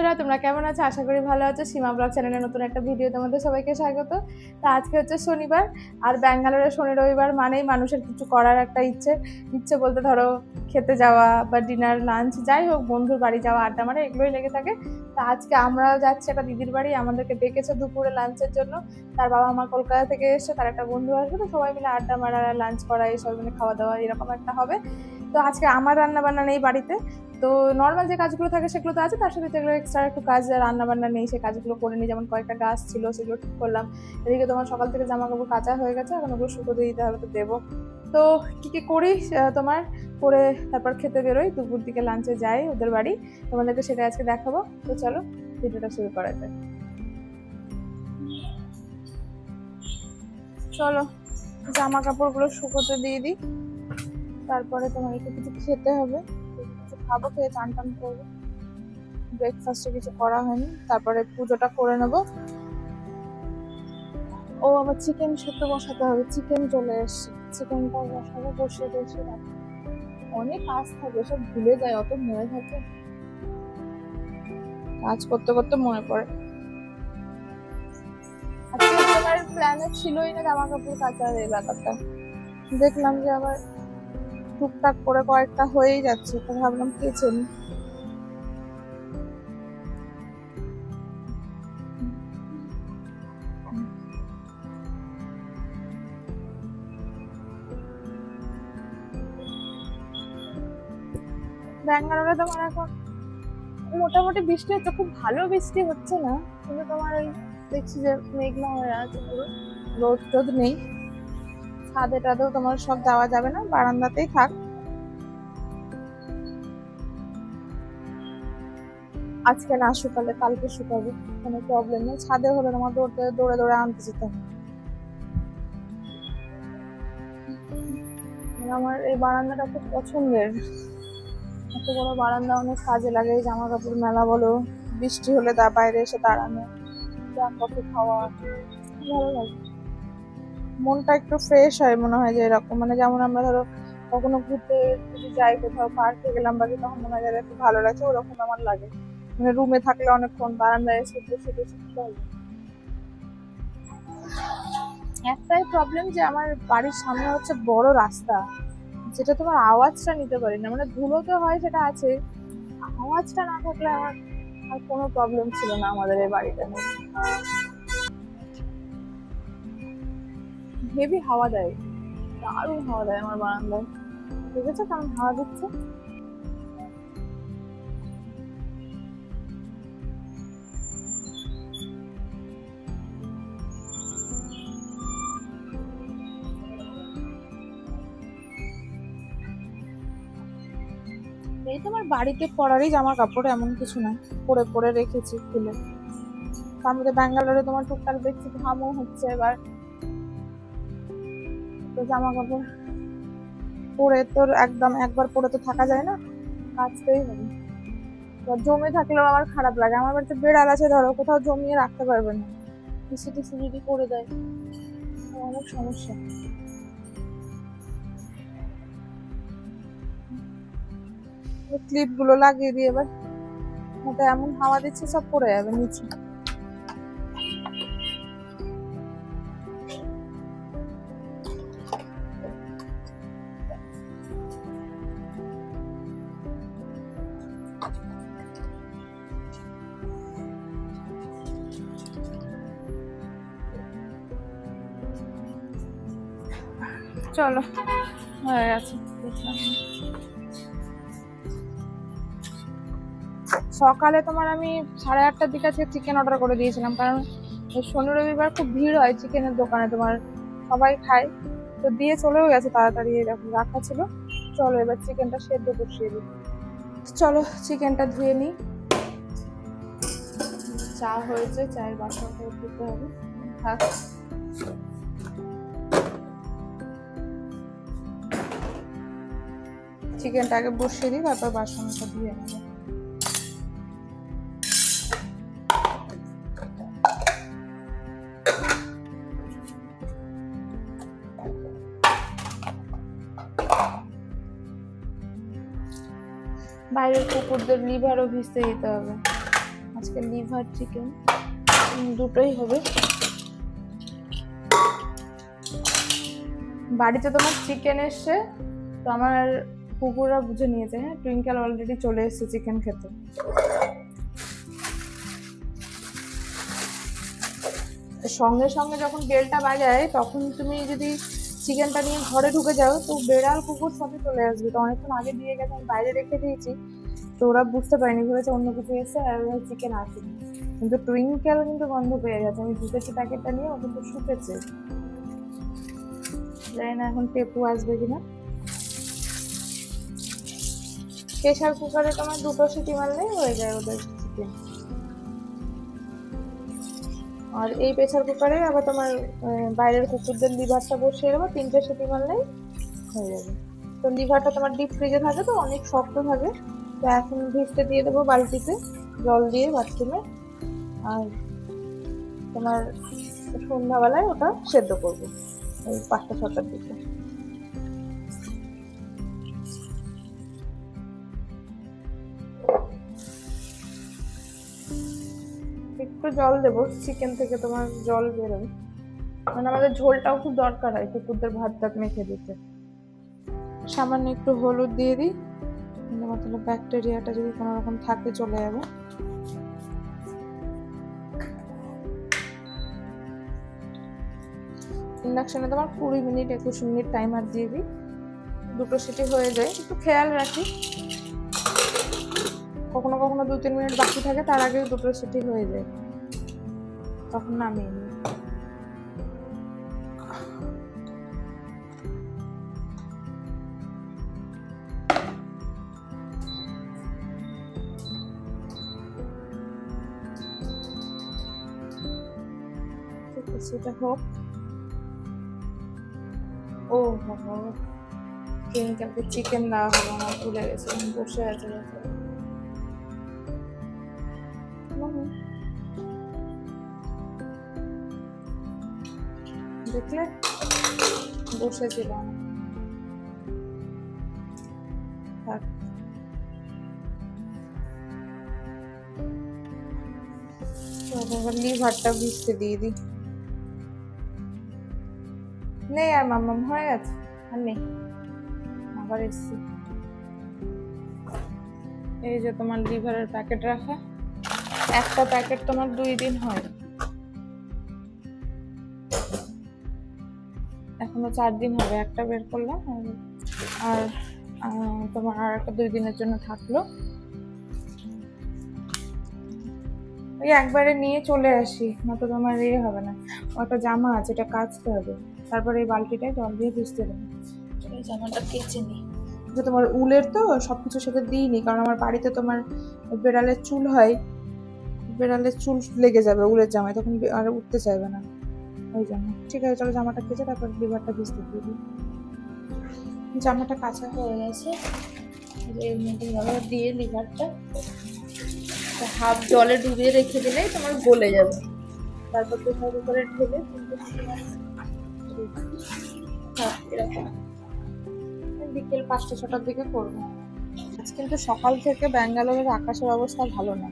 বন্ধুরা, তোমরা কেমন আছো? আশা করি ভালো আছো। সীমা ব্লগ চ্যানেলের নতুন একটা ভিডিও তোমাদের সবাইকে স্বাগত। তা আজকে হচ্ছে শনিবার, আর ব্যাঙ্গালোরে শনি রবিবার মানেই মানুষের কিছু করার একটা ইচ্ছে বলতে ধরো খেতে যাওয়া বা ডিনার লাঞ্চ যাই হোক, বন্ধুর বাড়ি যাওয়া, আড্ডা মারা এগুলোই লেগে থাকে। তা আজকে আমরাও যাচ্ছি একটা দিদির বাড়ি, আমাদেরকে ডেকেছে দুপুরে লাঞ্চের জন্য। তার বাবা মা কলকাতা থেকে এসছে, তার একটা বন্ধু আসবে, তো সবাই মিলে আড্ডা মারা, লাঞ্চ করা, এইসব মিলে খাওয়া দাওয়া এরকম একটা হবে। তো আজকে আমার রান্না বান্না নেই বাড়িতে, তো নর্মাল যে কাজগুলো থাকে সেগুলো তো আছে, তার সাথে যেগুলো এক্সট্রা একটু কাজ রান্না বান্না নেই সেই কাজগুলো করে নিই। যেমন কয়েকটা গাছ ছিল সেগুলো ঠিক করলাম। এদিকে তোমার সকাল থেকে জামা কাপড় কাচা হয়ে গেছে, এখন ওগুলো শুকোতে দিতে হবে, তো দেবো। তো কি করি তোমার করে তারপর খেতে বেরোই, দুপুর দিকে লাঞ্চে যাই ওদের বাড়ি, তোমাদেরকে সেটা আজকে দেখাবো। তো চলো ভিডিওটা শুরু করা যায়। চলো জামা কাপড়গুলো শুকোতে দিয়ে দিই, তারপরে তোমার একটু কিছু খেতে হবে, কিছু খাবো, খেয়ে চান টান করবো। ব্রেকফাস্টে কিছু করা হয়নি, তারপরে পুজোটা করে নেব। ও আমার চিকেন সেদ্ধ বসাতে হবে, চিকেন চলে এসছে, চিকেনটা বসাবো, বসিয়ে অনেক কাজ থাকে, সব ভুলে যায়, অত মনে থাকে, কাজ করতে করতে মনে পড়ে। আজকে তোমার প্ল্যানে ছিলই না জামা কাপড় কাচার এই ব্যাপারটা, দেখলাম যে আবার টুকটাক করে কয়েকটা হয়েই যাচ্ছে, তো ভাবলাম কেচে নি। ব্যাঙ্গালোরে তোমার এখন মোটামুটি বৃষ্টি হচ্ছে, খুব ভালো বৃষ্টি হচ্ছে না, কিন্তু তোমার ওই দেখছি যে মেঘলা হয়ে আছে, পুরো রোদ টোদ নেই। ছাদে টাদেও তোমার সব যাওয়া যাবে না, বারান্দাতেই থাক। আজকে না শুকালে কালকে শুকাবে, কোনো প্রবলেম নেই। ছাদে হলে তোমার দৌড়ে দৌড়ে আনতে যেতে হবে। আমার এই বারান্দাটা খুব পছন্দের, এত বড় বারান্দা অনেক কাজে লাগে। জামা কাপড় মেলা বলো, বৃষ্টি হলে তা বাইরে এসে দাঁড়ানো, চা কফি খাওয়া, ভালো লাগে। মনটা একটু ফ্রেশ হয়, মনে হয় যে এরকম, মানে যেমন আমরা ধরো কখনো ঘুরতে যদি যাই, কোথাও পার্কে গেলাম বা তখন মনে হয় একটু ভালো লাগছে, ওরকম আমার লাগে। মানে রুমে থাকলে অনেকক্ষণ বারান্দায় এসে বসে বসে ভালো। একটাই প্রবলেম যে আমার বাড়ির সামনে হচ্ছে বড় রাস্তা, যেটা তোমার আওয়াজটা নিতে পারি না, মানে ধুলো তো হয় সেটা আছে, আওয়াজটা না থাকলে আমার আর কোনো প্রবলেম ছিল না আমাদের এই বাড়িতে। হেভি হাওয়া দেয়, দারুণ হাওয়া দেয় আমার বারান্দায়, দেখেছো কেমন হাওয়া দিচ্ছে। এই তোমার বাড়িতে পরারই জামা কাপড়, এমন কিছু না, পরে পরে রেখেছি খুলে। তার মধ্যে ব্যাঙ্গালোরে তোমার টুকটাক দেখছি ঘামও হচ্ছে, এবার তো জামা কাপড় পরে তোর একদম একবার পরে তো থাকা যায় না, কাচতেই হবে। জমে থাকলেও আমার খারাপ লাগে, আমার বাড়িতে বেড়াল আছে ধরো, কোথাও জমিয়ে রাখতে পারবে না, কিছু কিছু যদি করে দেয়, অনেক সমস্যা। ক্লিপ গুলো লাগিয়ে দিয়ে এবার মতো এমন হাওয়া দিচ্ছে, সব পড়ে যাবে নিচে। চলো হয়ে গেছে। সকালে তোমার আমি 8:30টার দিকে আজকে চিকেন অর্ডার করে দিয়েছিলাম, কারণ শনি রবিবার খুব ভিড় হয় চিকেনের দোকানে, তোমার সবাই খায়, তো দিয়ে চলেও গেছে তাড়াতাড়ি, এরকম রাখা ছিল। চলো এবার চিকেনটা সেদ্ধ বসিয়ে দিই। চলো চিকেনটা ধুয়ে নিই। চা হয়েছে, চায়ের বাসনটা ধুতে হবে, থাক। চিকেনটা আগে বসিয়ে দিই, তারপর বাসনটা ধুয়ে নেবো। বাইরের কুকুরদের লিভারও ভিজতে দিতে হবে, আজকে লিভার চিকেন দুটোই হবে। বাড়িতে তোমার চিকেন এসছে, তো আমার কুকুররা বুঝে নিয়েছে। হ্যাঁ, টুইঙ্কেল অলরেডি চলে এসেছে চিকেন খেতে। সঙ্গে সঙ্গে যখন বেলটা বাজায় তখন তুমি যদি চিকেনটা নিয়ে ঘরে ঢুকে যাও, তো বেড়াল কুকুর সবই চলে আসবে। তো অনেকক্ষণ আগে দিয়ে গেছে, আমি বাইরে রেখে দিয়েছি, তো ওরা বুঝতে পারেনি, ভেবেছে অন্য কিছু এসে, আর চিকেন আসেনি। কিন্তু টুইঙ্কেল কিন্তু গন্ধ পেয়ে গেছে। আমি ঢুকেছি প্যাকেটটা নিয়ে, ও কিন্তু শুকেছে। জানি না এখন টেপু আসবে কিনা। প্রেশার কুকারে তোমার 2টো সিটি মারলেই হয়ে যায় ওদের চিকেন। আর এই প্রেসার কুকারে আবার তোমার বাইরের কুকুরদের লিভারটা বসিয়ে দেবো, 3টে সিটি মারলেই হয়ে যাবে। তো লিভারটা তোমার ডিপ ফ্রিজে থাকে, তো অনেক শক্ত থাকে। তো এখন ভিজতে দিয়ে দেবো বালতিতে জল দিয়ে বাথরুমে। আর তোমার সন্ধ্যাবেলায় ওটা সেদ্ধ করবো ওই 5টা-6টার দিকে। একটু জল দেবো, চিকেন থেকে তোমার জল বেরোয়, মানে আমাদের ঝোলটাও খুব দরকার হয় কুকুরদের ভাত টাত মেখে দিতে। সামান্য একটু হলুদ দিয়ে দিই, মতলব ব্যাকটেরিয়াটা যদি কোনো রকম থাকে চলে যাবে। ইন্ডাকশনে তোমার 20 মিনিট 21 মিনিট টাইমার দিয়ে দিই, 2টো সিটি হয়ে যায়। একটু খেয়াল রাখি, কখনো কখনো 2-3 মিনিট বাকি থাকে, তার আগে 2টো সিটি হয়ে যায়, তখন নামিয়ে নিই। সেটা হোক। ও বাবা, কেমিক্যালকে চিকেন দেওয়া হবে, আমার ভুলে গেছে, বসে আছে। দেখলে বসেছিলাম। থাক, লিভারটা ভিজতে দিয়ে দিই। নেই আর মাম্মাম, হয়ে গেছে, আর নেই। আবার এসছি। এই যে তোমার লিভারের প্যাকেট রাখা, একটা প্যাকেট তোমার 2 দিন হয়, এখনো 4 দিন হবে। একটা বের করলাম, আর তোমার আর একটা 2 দিনের জন্য থাকলো। ওই একবারে নিয়ে চলে আসি, নয়তো তোমার হবে না। একটা জামা আছে, এটা কাচতে হবে, তারপরে এই বালতিটায় জল দিয়ে ভিজতে দেবো। এই জামাটা কেচে নিই। তোমার উলের তো সবকিছুর সাথে দিইনি, কারণ আমার বাড়িতে তোমার বেড়ালের চুল হয়, বেড়ালের চুল লেগে যাবে উলের জামায়, তখন আর উঠতে চাইবে না, ওই জন্য। ঠিক আছে, চলো জামাটা কেচে তারপর লিভারটা ভিজতে দিয়ে দিই। জামাটা কাঁচা হয়ে গেছে, এর মধ্যে দিয়ে লিভারটা হাফ জলে ডুবিয়ে রেখে দিলেই তোমার গলে যাবে। তারপর প্রেসার কুকারে ঢেলে এরকম বিকেল 5টা-6টার দিকে করবো। আজ কিন্তু সকাল থেকে ব্যাঙ্গালোরের আকাশের অবস্থা ভালো না।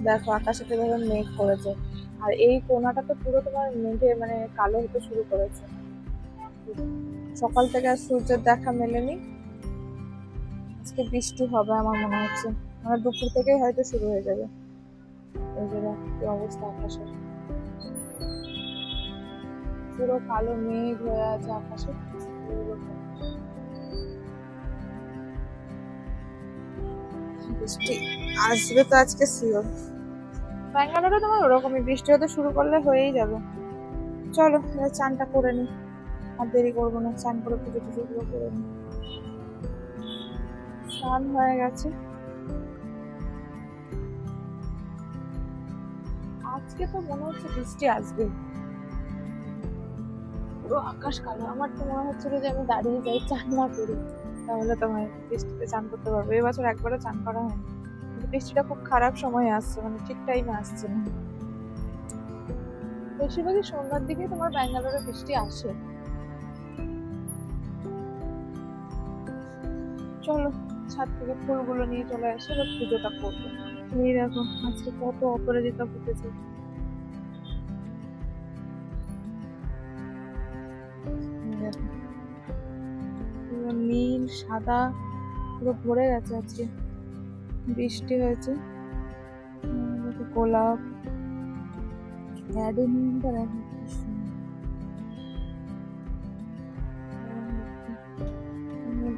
দেখো আকাশে কিভাবে মেঘ করেছে, আর এই কোনাটা তো পুরো তোমার মেঘে মানে কালো হতে শুরু করেছে। সকাল থেকে আর সূর্যের দেখা মেলেনি। আজকে বৃষ্টি হবে আমার মনে হচ্ছে, মানে দুপুর থেকেই হয়তো শুরু হয়ে যাবে। এই যে কি অবস্থা আকাশের, পুরো কালো মেঘ হয়ে আছে আকাশে। বৃষ্টি আসবে তো আজকে শিওর। ব্যাঙ্গালোরে তোমার ওরকমই বৃষ্টি হতে শুরু করলে হয়েই যাবে। চলো চানটা করে নি, আর দেরি করবো না, চান করে পুজো টুজো গুলো করে নি। স্নান হয়ে গেছে। আজকে তো মনে হচ্ছে বৃষ্টি আসবে, পুরো আকাশ কালো। আমার তো মনে হচ্ছিল যে আমি দাঁড়িয়ে যাই, চান না করি, তাহলে তোমার বৃষ্টিতে চান করতে পারবো। এবছর একবারও চান করা হয়নি, কিন্তু বৃষ্টিটা খুব খারাপ সময়ে আসছে, মানে ঠিক টাইমে আসছে না। বেশিরভাগই সন্ধ্যার দিকে তোমার ব্যাঙ্গালোরে বৃষ্টি আসে। চলো ছাদ থেকে ফুলগুলো নিয়ে চলে আসে, এবার পুজোটা করবো। এই দেখো আজকে কত অপরাজিতা ফুটেছে। এই দেখো, পুরো নীল সাদা পুরো ভরে গেছে আজকে, বৃষ্টি হয়েছে। দেখো গোলাপ, অ্যাডেনিয়ামটা দেখো কি সুন্দর,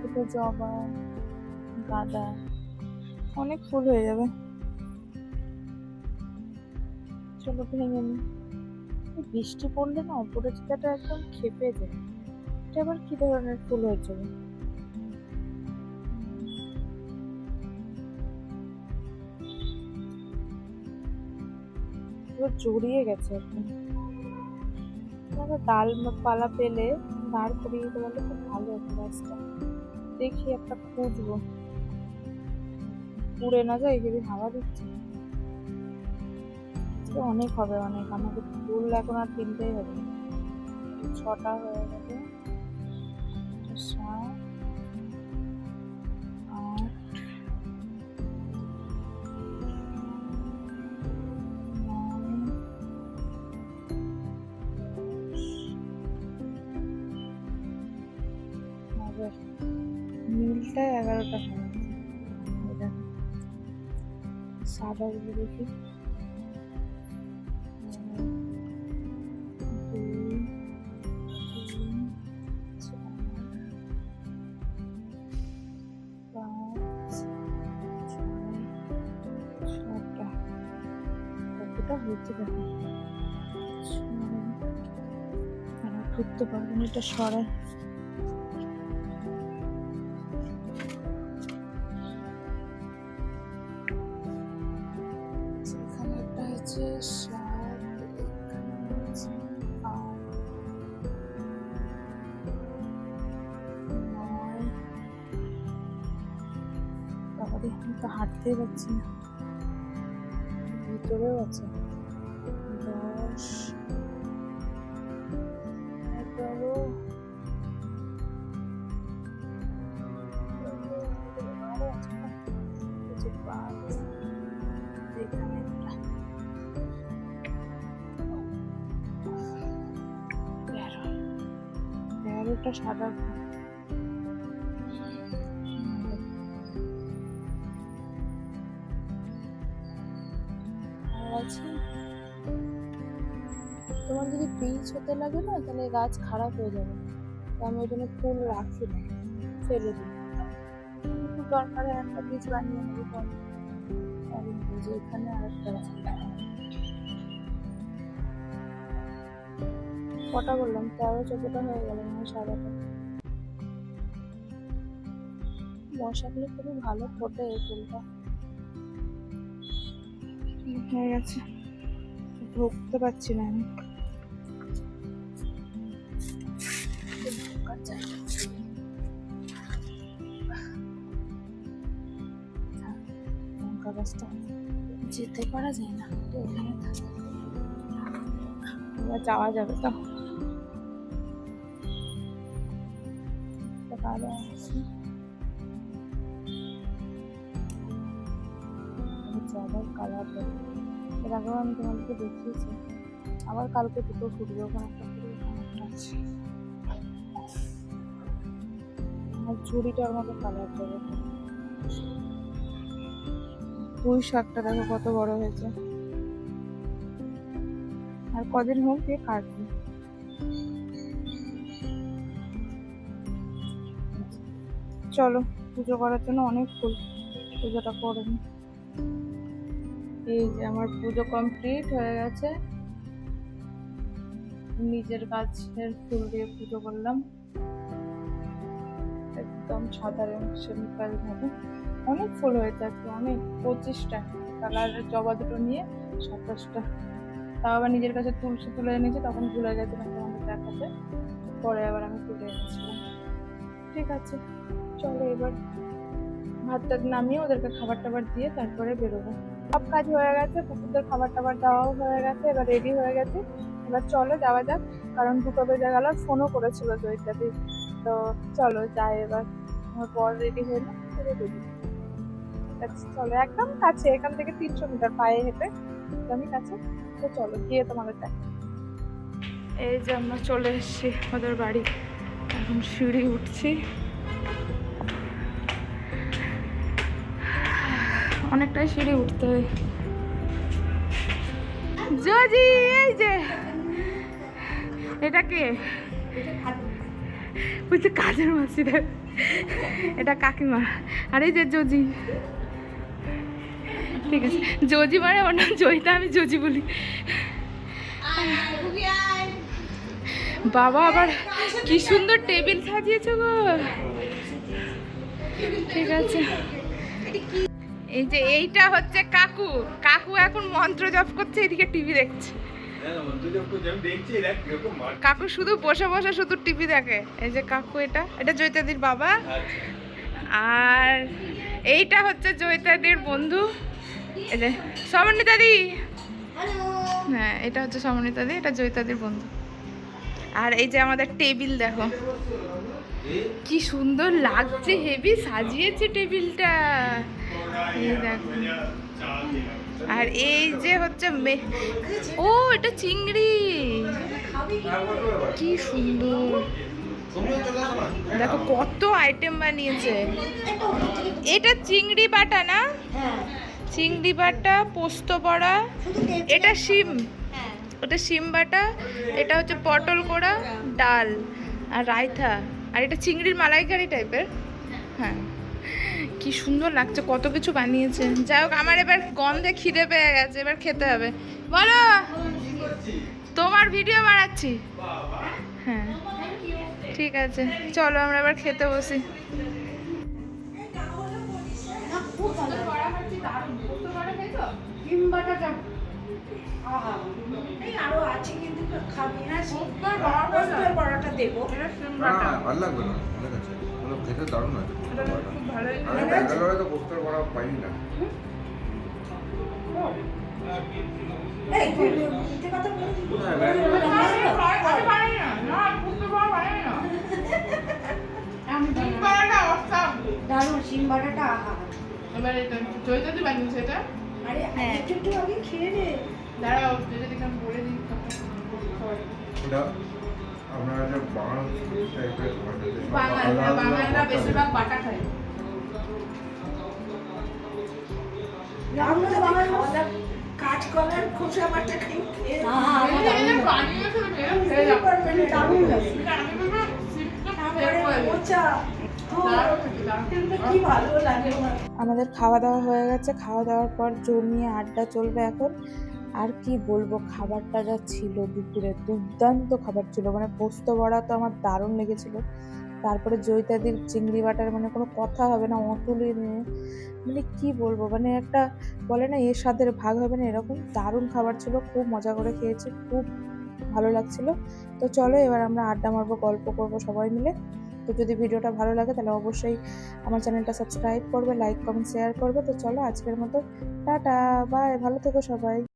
দুটো জবা, গাঁদা, অনেক ফুল হয়ে যাবে। চলো ভেঙে নি। বৃষ্টি পড়লে না অপরাজিতাটা একদম খেপে যায়। এটা আবার কি ধরনের ফুল হয়েছে? পুরো জড়িয়ে গেছে একদম। ডাল পালা পেলে দাঁড় করিয়ে দিতে পারলে খুব ভালো হতো গাছটা। দেখি একটা খুঁজবো, পুড়ে না যায় যদি হাওয়া দিচ্ছে। অনেক হবে, অনেক। আমাকে ফুল এখন আর কিনতেই হবে। 6টা হয়ে গেছে, 7, 8, 9, নীলটা 11টা হয়ে গেছে। সাদা গুলো দেখি, 2, 3, 4, 5, 6, 7টা। কতটা হয়েছে দেখো। ঘুরতে পারবো না, এটা সরাই। এখানে একটা হচ্ছে 7, এখানে হচ্ছে 8, 9, বাবারে আমি তো হাঁটতেই পারছি না, ভিতরেও আছে 10, 11, আরো আছে না, 12, এখানে একটা 13টা সাদা ফুল। আছে, তোমার যদি বীজ হতে লাগে না তাহলে গাছ খারাপ হয়ে যাবে, তো আমি ওই জন্য ফুল রাখি না, ফেলে দিই। খুব দরকার হয় একটা বীজ বানিয়ে নেবো পরে। এখানে আরেকটা আছে, কটা বললাম, 13-14টা হয়ে গেল মানে সাদাটা। বসালে খুবই ভালো ফোটে এই ফুলটা। হয়ে গেছে, ঢুকতে পারছি না আমি। লঙ্কা গাছটা যেতে পারা যায় না, তো ওখানে থাকে, এবার যাওয়া যাবে তো। ভালো আছে, আবার কালার দেবে। এর আগেও আমি তোমাদেরকে দেখিয়েছি, আবার কালকে দুটো ফুটবে, ওখানে একটা ফুটবে, ওখানে একটা আছে। আমার ঝুড়িটার মতো কালার দেবে। পুঁই শাকটা দেখো কত বড় হয়েছে, আর কদিন হোক দিয়ে কাটবে। চলো পুজো করার জন্য অনেক ফুল, পুজোটা করে নি। এই যে আমার পুজো কমপ্লিট হয়ে গেছে, নিজের গাছের ফুল দিয়ে পুজো করলাম, একদম সাধারণ সিম্পল ভাবে। অনেক ফুল হয়েছে আজকে, অনেক, 25টা কালারের জবা দুটো নিয়ে 27টা। তাও আবার নিজের কাছে তুলসী তুলে এনেছি, তখন ভুলে গেছিলাম তোমাদের দেখাতে, পরে আবার আমি তুলে এনেছিলাম। ঠিক আছে চলো, এবার ভাতটা নামিয়ে ওদেরকে খাবার টাবার দিয়ে তারপরে বেরোবো। সব কাজ হয়ে গেছে, কুকুরদের খাবার টাবার দেওয়াও হয়ে গেছে, এবার রেডি হয়ে গেছে। এবার চলো যাওয়া যাক, কারণ 2টো বেজে গেল। ফোনও করেছিল জয়িতাদি, তো চলো যাই এবার। আমার বর রেডি হয়ে না, বেরিয়ে কাছে, চলো একদম কাছে, এখান থেকে 300 মিটার পায়ে হেঁটে একদমই কাছে। তো চলো গিয়ে তোমাদের দেখ। এই যে আমরা চলে এসেছি ওদের বাড়ি, এখন সিঁড়ি উঠছি, অনেকটাই সিঁড়ি উঠতে হয়। জজি, এই যে এটা কে? বলছে কাজের মাসি রে, এটা কাকিমা। আর এই যে জজি, ঠিক আছে জজি মানে ওর নাম জয়িতা, আমি জজি বলি। বাবা আবার কি সুন্দর টেবিল সাজিয়েছো গো। ঠিক আছে, এই যে এইটা হচ্ছে কাকু, কাকু এখন মন্ত্র জপ করছে, এদিকে টিভি দেখছে। কাকু শুধু বসে বসে শুধু টিভি দেখে। এই যে কাকু, এটা এটা জয়িতাদির বাবা, আর এইটা হচ্ছে জয়িতাদির বন্ধু, এই যে সমন্বিতা দি। হ্যাঁ, এটা হচ্ছে সমন্বিতা দি, এটা জয়িতাদির বন্ধু। আর এই যে আমাদের টেবিল দেখো কি সুন্দর লাগছে, হেভি সাজিয়েছে টেবিলটা, এই দেখো। আর এই যে হচ্ছে ও এটা চিংড়ি, কি সুন্দর দেখো, কত আইটেম বানিয়েছে। এটা চিংড়ি বাটা না? চিংড়ি বাটা, পোস্ত বড়া, এটা শিম, ওটা শিম বাটা, এটা হচ্ছে পটল কোড়া, ডাল আর রায়তা, আর এটা চিংড়ির মালাইকারি টাইপের। হ্যাঁ, কি সুন্দর লাগছে, কত কিছু বানিয়েছে। যাই হোক, আমার এবার গন্ধে খিদে পেয়ে গেছে, এবার খেতে হবে। বলো, তোমার ভিডিও বানাচ্ছি। হ্যাঁ ঠিক আছে, চলো আমরা এবার খেতে বসি। আরো আছে কিন্তু খাবি না, বড়াটা দেবো। ভালো লাগবে না, অনেক আছে, খেতে দারুণ আছে। আমি ব্যাঙ্গালোরে তো পোস্টার বড়া পাইনি না। দারুণ শিম বাটাটা, আহা। এবার এটা জয়িতাদি বানিয়েছে এটা। আরে একটু আগে খেয়ে নে। দাঁড়াও, জয়িতাদিকে আমি বলে দিই। ওটা আপনারা যে বাঙাল টাইপের বাঙালরা বেশিরভাগ বাটা খায়। আমরা বাঙাল কাঁচকলার খোসা বাটা খাই। আমাদের খাওয়া দাওয়া হয়ে গেছে, খাওয়া দাওয়ার পর জমিয়ে আড্ডা চলবে এখন। আর কি বলবো, খাবারটা যা ছিল দুপুরে, দুর্দান্ত খাবার ছিল, মানে পোস্ত বড়া তো আমার দারুণ লেগেছিল। তারপরে জয়িতাদির চিংড়ি বাটার মানে কোনো কথা হবে না, অতুলনীয়, মানে কি বলবো, মানে একটা বলে না এর স্বাদের ভাগ হবে না, এরকম দারুণ খাবার ছিল, খুব মজা করে খেয়েছি, খুব ভালো লাগছিল। তো চলো এবার আমরা আড্ডা মারবো, গল্প করবো সবাই মিলে। তো যদি ভিডিওটা ভালো লাগে তাহলে অবশ্যই আমার চ্যানেলটা সাবস্ক্রাইব করবে, লাইক কমেন্ট শেয়ার করবে। তো চলো আজকের মতো টাটা, বাই, ভালো থেকো সবাই।